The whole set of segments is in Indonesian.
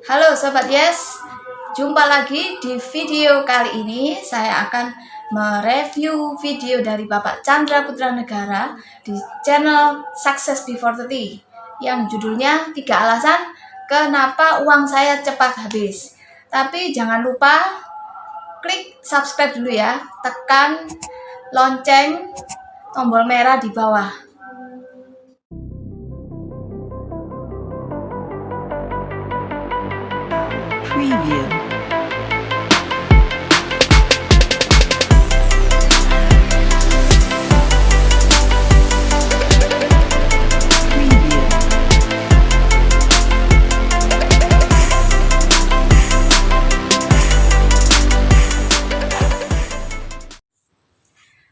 Halo Sobat Yes, jumpa lagi di video kali ini. Saya akan mereview video dari Bapak Chandra Putra Negara di channel Success Before 30 yang judulnya 3 alasan kenapa uang saya cepat habis. Tapi jangan lupa klik subscribe dulu ya, tekan lonceng tombol merah di bawah. Preview.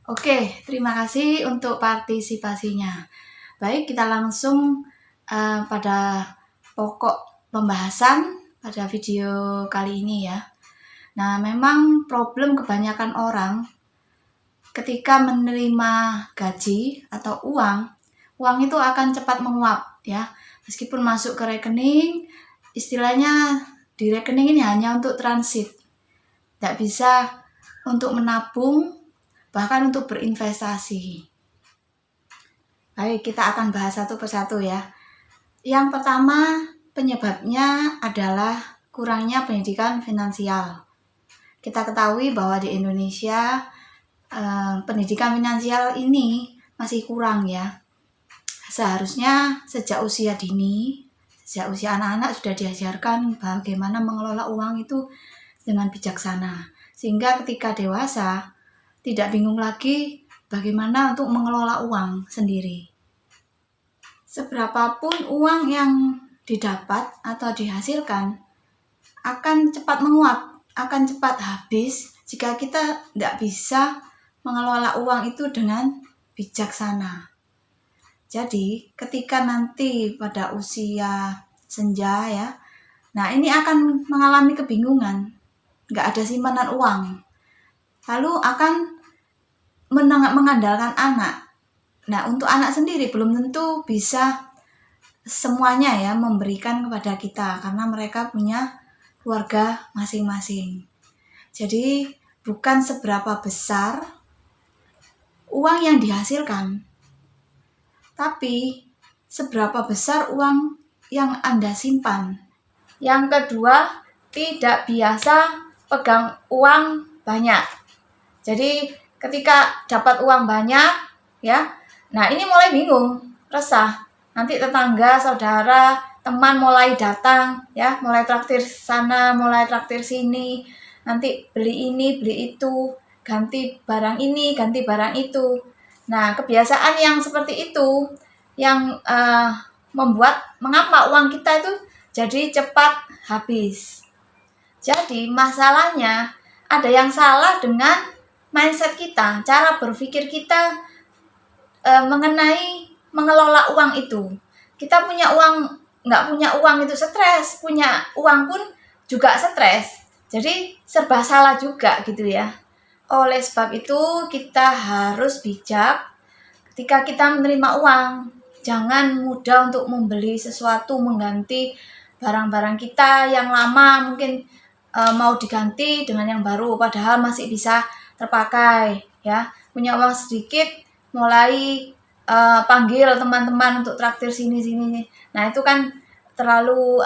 Oke, terima kasih untuk partisipasinya. Baik, kita langsung pada pokok pembahasan pada video kali ini ya. Nah, memang problem kebanyakan orang ketika menerima gaji atau uang itu akan cepat menguap ya. Meskipun masuk ke rekening, istilahnya di rekening ini hanya untuk transit. Tidak bisa untuk menabung, bahkan untuk berinvestasi. Baik, kita akan bahas satu persatu ya. Yang pertama, penyebabnya adalah kurangnya pendidikan finansial. Kita ketahui bahwa di Indonesia pendidikan finansial ini masih kurang ya. Seharusnya sejak usia dini, sejak usia anak-anak sudah diajarkan bagaimana mengelola uang itu dengan bijaksana. Sehingga ketika dewasa, tidak bingung lagi bagaimana untuk mengelola uang sendiri. Seberapapun uang yang didapat atau dihasilkan akan cepat menguap, akan cepat habis jika kita tidak bisa mengelola uang itu dengan bijaksana. Jadi ketika nanti pada usia senja ya, nah ini akan mengalami kebingungan, nggak ada simpanan uang. Lalu akan mengandalkan anak. Nah, untuk anak sendiri belum tentu bisa semuanya ya memberikan kepada kita karena mereka punya keluarga masing-masing. Jadi, bukan seberapa besar uang yang dihasilkan, tapi seberapa besar uang yang Anda simpan. Yang kedua, tidak biasa pegang uang banyak. Jadi ketika dapat uang banyak ya, nah ini mulai bingung, resah. Nanti tetangga, saudara, teman mulai datang ya, mulai traktir sana, mulai traktir sini. Nanti beli ini, beli itu, ganti barang ini, ganti barang itu. Nah, kebiasaan yang seperti itu yang membuat mengapa uang kita itu jadi cepat habis. Jadi masalahnya ada yang salah dengan mindset kita, cara berpikir kita mengenai mengelola uang itu. Kita punya uang, nggak punya uang itu stres, punya uang pun juga stres. Jadi serba salah juga gitu ya. Oleh sebab itu kita harus bijak ketika kita menerima uang. Jangan mudah untuk membeli sesuatu, mengganti barang-barang kita yang lama mungkin mau diganti dengan yang baru, padahal masih bisa terpakai ya. Punya uang sedikit mulai panggil teman-teman untuk traktir sini. Nah itu kan terlalu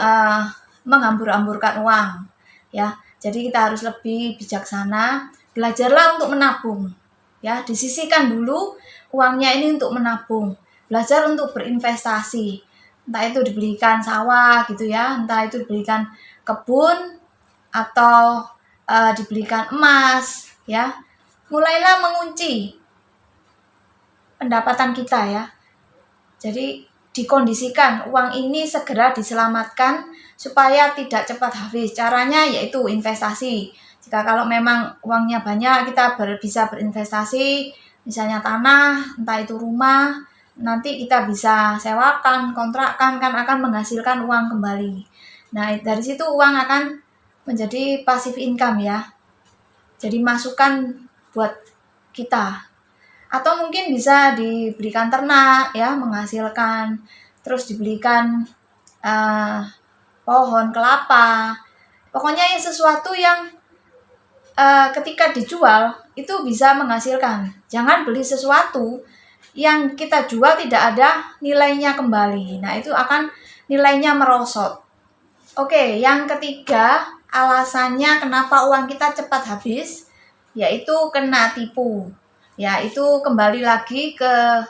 menghambur-hamburkan uang ya. Jadi kita harus lebih bijaksana, belajarlah untuk menabung ya. Disisihkan dulu uangnya ini untuk menabung, belajar untuk berinvestasi, entah itu dibelikan sawah gitu ya, entah itu dibelikan kebun atau dibelikan emas ya. Mulailah mengunci pendapatan kita ya. Jadi dikondisikan uang ini segera diselamatkan supaya tidak cepat habis. Caranya yaitu investasi. Jika kalau memang uangnya banyak, kita bisa berinvestasi, misalnya tanah, entah itu rumah, nanti kita bisa sewakan, kontrakkan, kan akan menghasilkan uang kembali. Nah, dari situ uang akan menjadi passive income ya. Jadi masukan buat kita. Atau mungkin bisa diberikan ternak ya, menghasilkan. Terus dibelikan pohon kelapa. Pokoknya sesuatu yang ketika dijual itu bisa menghasilkan. Jangan beli sesuatu yang kita jual tidak ada nilainya kembali. Nah, itu akan nilainya merosot. Oke, yang ketiga, alasannya kenapa uang kita cepat habis, yaitu kena tipu. Ya, itu kembali lagi ke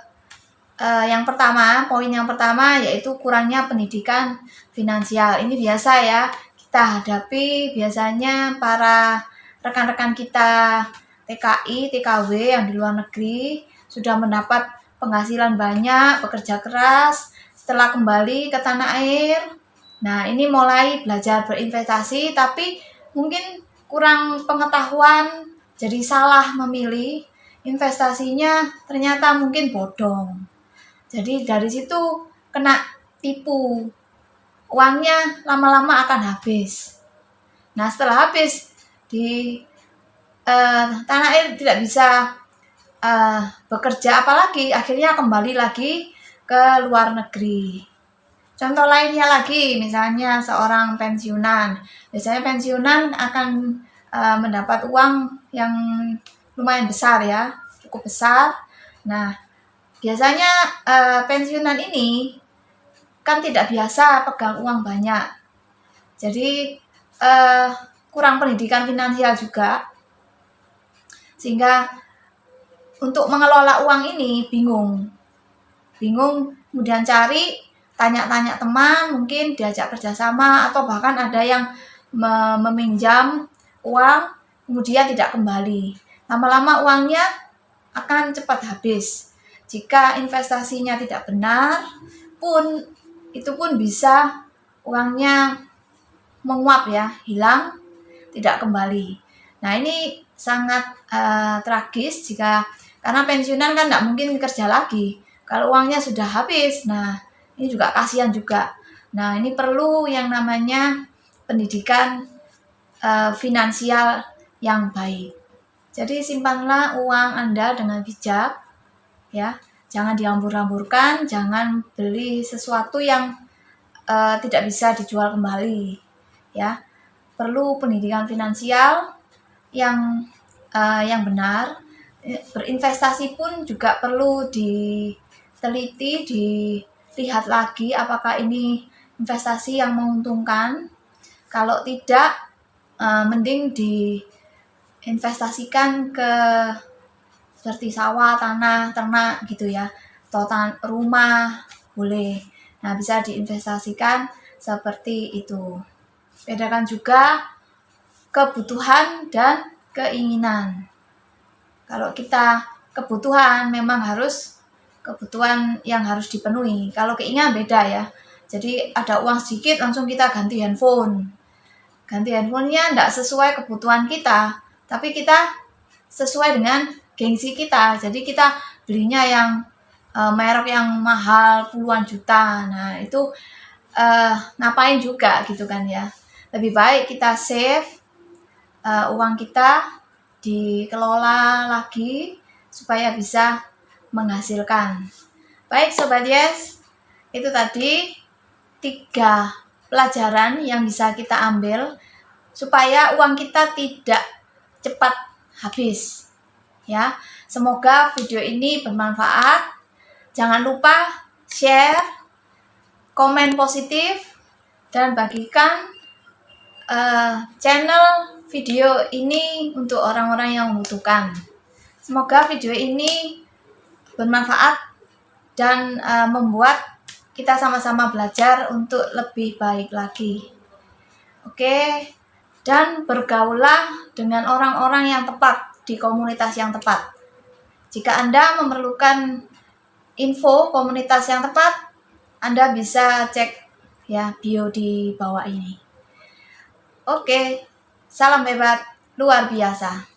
yang pertama, poin yang pertama yaitu kurangnya pendidikan finansial. Ini biasa ya, kita hadapi biasanya para rekan-rekan kita TKI, TKW yang di luar negeri sudah mendapat penghasilan banyak, bekerja keras, setelah kembali ke tanah air. Nah, ini mulai belajar berinvestasi, tapi mungkin kurang pengetahuan, jadi salah memilih investasinya, ternyata mungkin bodong. Jadi dari situ kena tipu, uangnya lama-lama akan habis. Nah, setelah habis di tanah air tidak bisa bekerja apalagi, akhirnya kembali lagi ke luar negeri. Contoh lainnya lagi, misalnya seorang pensiunan. Biasanya pensiunan akan mendapat uang yang lumayan besar ya, cukup besar. Nah, biasanya pensiunan ini kan tidak biasa pegang uang banyak. Jadi kurang pendidikan finansial juga. Sehingga untuk mengelola uang ini bingung, kemudian tanya-tanya teman, mungkin diajak kerjasama, atau bahkan ada yang meminjam uang, kemudian tidak kembali. Lama-lama uangnya akan cepat habis. Jika investasinya tidak benar, itu pun bisa uangnya menguap ya, hilang, tidak kembali. Nah, ini sangat tragis karena pensiunan kan nggak mungkin kerja lagi. Kalau uangnya sudah habis, nah ini juga kasihan juga. Nah, ini perlu yang namanya pendidikan finansial yang baik. Jadi simpanlah uang Anda dengan bijak, ya. Jangan dihambur-hamburkan, jangan beli sesuatu yang tidak bisa dijual kembali, ya. Perlu pendidikan finansial yang benar. Berinvestasi pun juga perlu diteliti, dilihat lagi apakah ini investasi yang menguntungkan. Kalau tidak, mending diinvestasikan ke seperti sawah, tanah, ternak gitu ya, atau rumah boleh. Nah, bisa diinvestasikan seperti itu. Bedakan juga kebutuhan dan keinginan. Kalau kita kebutuhan memang harus kebutuhan yang harus dipenuhi. Kalau keinginan beda ya. Jadi ada uang sedikit langsung kita ganti handphone. Ganti handphonenya tidak sesuai kebutuhan kita, tapi kita sesuai dengan gengsi kita. Jadi kita belinya yang merek yang mahal puluhan juta. Nah, itu ngapain juga gitu kan ya. Lebih baik kita save uang kita, dikelola lagi supaya bisa menghasilkan. Baik Sobat Yes, itu tadi 3 pelajaran yang bisa kita ambil supaya uang kita tidak cepat habis. Ya, semoga video ini bermanfaat. Jangan lupa share, komen positif, dan bagikan channel video ini untuk orang-orang yang membutuhkan. Semoga video ini bermanfaat dan membuat kita sama-sama belajar untuk lebih baik lagi. Oke, dan bergaulah dengan orang-orang yang tepat di komunitas yang tepat. Jika Anda memerlukan info komunitas yang tepat, Anda bisa cek ya bio di bawah ini. Oke, salam hebat luar biasa.